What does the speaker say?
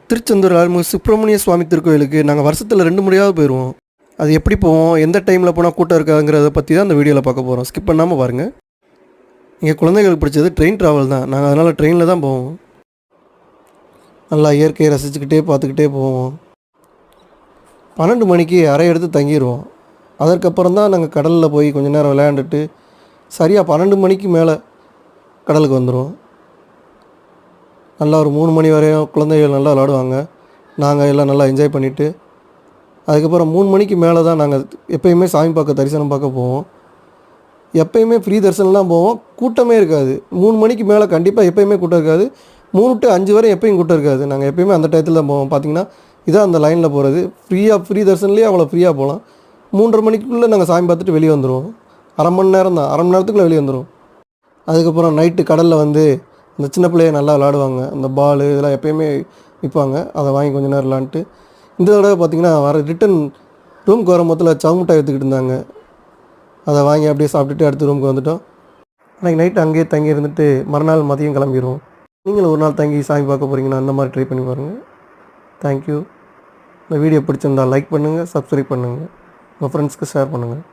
திருச்செந்தூர் அருள்மிகு சுப்பிரமணிய சுவாமி திருக்கோயிலுக்கு நாங்கள் வருஷத்தில் 2 முறையாவது போயிடுவோம். அது எப்படி போவோம், எந்த டைமில் போனால் கூட்டம் இருக்காங்கிறத பற்றி தான் இந்த வீடியோவில் பார்க்க போகிறோம். ஸ்கிப் பண்ணாமல் பாருங்கள். எங்கள் குழந்தைகளுக்கு பிடிச்சது ட்ரெயின் ட்ராவல் தான். நாங்கள் அதனால் ட்ரெயினில் தான் போவோம். நல்லா இயற்கையை ரசிச்சுக்கிட்டே பார்த்துக்கிட்டே போவோம். 12 மணிக்கு அறை எடுத்து தங்கிடுவோம். அதற்கப்புறம் தான் நாங்கள் கடலில் போய் கொஞ்சம் நேரம் விளையாண்டுட்டு சரியாக 12 மணிக்கு மேலே கடலுக்கு வந்துடுவோம். நல்லா ஒரு 3 மணி வரையும் குழந்தைகள் நல்லா விளாடுவாங்க. நாங்கள் எல்லாம் நல்லா என்ஜாய் பண்ணிவிட்டு அதுக்கப்புறம் 3 மணிக்கு மேலே தான் நாங்கள் எப்போயுமே சாமி பார்க்க தரிசனம் பார்க்க போவோம். எப்போயுமே ஃப்ரீ தரிசனம்லாம் போவோம். கூட்டமே இருக்காது. 3 மணிக்கு மேலே கண்டிப்பாக எப்போயுமே கூட்டம் இருக்காது. 3 to 5 வரை எப்போயும் கூட்டம் இருக்காது. நாங்கள் எப்போயுமே அந்த டயத்தில் தான் போவோம். பார்த்திங்கன்னா இதான் அந்த லைனில் போகிறது. ஃப்ரீ தரிசனம்லேயே அவ்வளோ ஃப்ரீயாக போகலாம். 3:30 மணிக்குள்ளே நாங்கள் சாமி பார்த்துட்டு வெளியே வந்துடுவோம். அரை மணி நேரம் தான், அரை மணி நேரத்துக்குள்ளே வெளியே வந்துடுவோம். அதுக்கப்புறம் நைட்டு கடலில் வந்து இந்த சின்ன பிள்ளைய நல்லா விளாடுவாங்க. அந்த பால் இதெல்லாம் எப்போயுமே விற்பாங்க. அதை வாங்கி கொஞ்சம் நேரம் விளாண்டுட்டு இந்த தடவை பார்த்திங்கன்னா ரிட்டன் ரூமுக்கு வர மொத்தத்தில் சவுமுட்டாய் எடுத்துக்கிட்டு இருந்தாங்க. அதை வாங்கி அப்படியே சாப்பிட்டுட்டு அடுத்த ரூமுக்கு வந்துவிட்டோம். அன்றைக்கி நைட்டு அங்கேயே தங்கி இருந்துட்டு மறுநாள் மதியம் கிளம்பிடுவோம். நீங்களும் ஒரு நாள் தங்கி சாமி பார்க்க போகிறீங்கன்னா அந்த மாதிரி ட்ரை பண்ணி பாருங்கள். தேங்க்யூ. இந்த வீடியோ பிடிச்சிருந்தால் லைக் பண்ணுங்கள், சப்ஸ்கிரைப் பண்ணுங்கள், உங்கள் ஃப்ரெண்ட்ஸ்க்கு ஷேர் பண்ணுங்கள்.